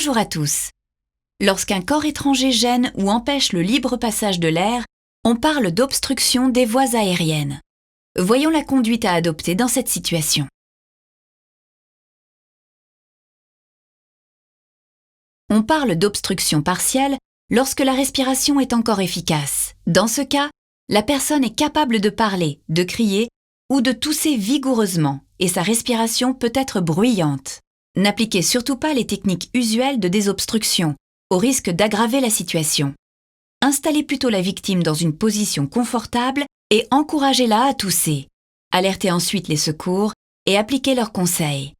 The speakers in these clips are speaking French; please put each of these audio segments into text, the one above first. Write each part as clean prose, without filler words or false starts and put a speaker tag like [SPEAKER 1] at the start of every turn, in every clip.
[SPEAKER 1] Bonjour à tous. Lorsqu'un corps étranger gêne ou empêche le libre passage de l'air, on parle d'obstruction des voies aériennes. Voyons la conduite à adopter dans cette situation. On parle d'obstruction partielle lorsque la respiration est encore efficace. Dans ce cas, la personne est capable de parler, de crier ou de tousser vigoureusement et sa respiration peut être bruyante. N'appliquez surtout pas les techniques usuelles de désobstruction, au risque d'aggraver la situation. Installez plutôt la victime dans une position confortable et encouragez-la à tousser. Alertez ensuite les secours et appliquez leurs conseils.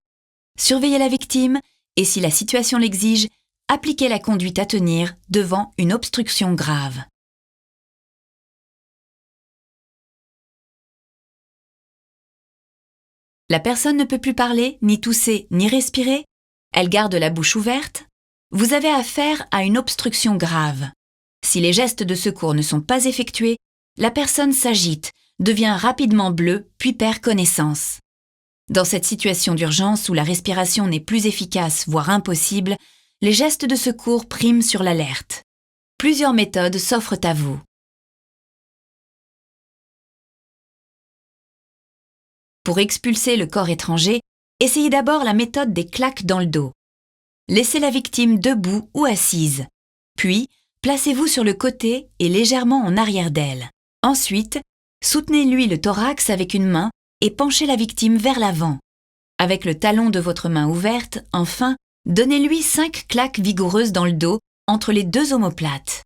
[SPEAKER 1] Surveillez la victime et, si la situation l'exige, appliquez la conduite à tenir devant une obstruction grave. La personne ne peut plus parler, ni tousser, ni respirer. Elle garde la bouche ouverte. Vous avez affaire à une obstruction grave. Si les gestes de secours ne sont pas effectués, la personne s'agite, devient rapidement bleue, puis perd connaissance. Dans cette situation d'urgence où la respiration n'est plus efficace, voire impossible, les gestes de secours priment sur l'alerte. Plusieurs méthodes s'offrent à vous. Pour expulser le corps étranger, essayez d'abord la méthode des claques dans le dos. Laissez la victime debout ou assise. Puis, placez-vous sur le côté et légèrement en arrière d'elle. Ensuite, soutenez-lui le thorax avec une main et penchez la victime vers l'avant. Avec le talon de votre main ouverte, enfin, donnez-lui 5 claques vigoureuses dans le dos entre les deux omoplates.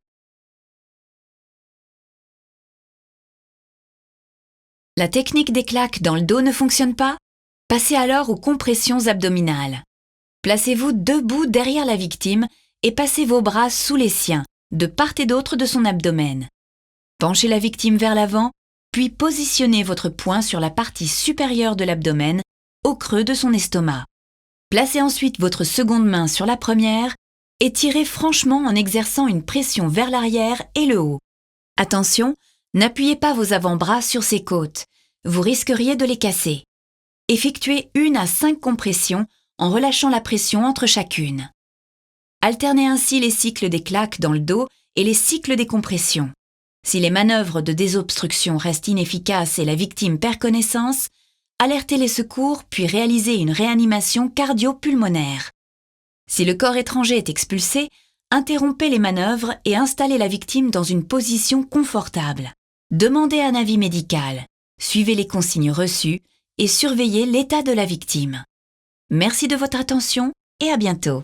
[SPEAKER 1] La technique des claques dans le dos ne fonctionne pas? Passez alors aux compressions abdominales. Placez-vous debout derrière la victime et passez vos bras sous les siens, de part et d'autre de son abdomen. Penchez la victime vers l'avant, puis positionnez votre poing sur la partie supérieure de l'abdomen, au creux de son estomac. Placez ensuite votre seconde main sur la première et tirez franchement en exerçant une pression vers l'arrière et le haut. Attention, n'appuyez pas vos avant-bras sur ses côtes, vous risqueriez de les casser. Effectuez 1 à 5 compressions en relâchant la pression entre chacune. Alternez ainsi les cycles des claques dans le dos et les cycles des compressions. Si les manœuvres de désobstruction restent inefficaces et la victime perd connaissance, alertez les secours puis réalisez une réanimation cardio-pulmonaire. Si le corps étranger est expulsé, interrompez les manœuvres et installez la victime dans une position confortable. Demandez un avis médical, suivez les consignes reçues et surveillez l'état de la victime. Merci de votre attention et à bientôt.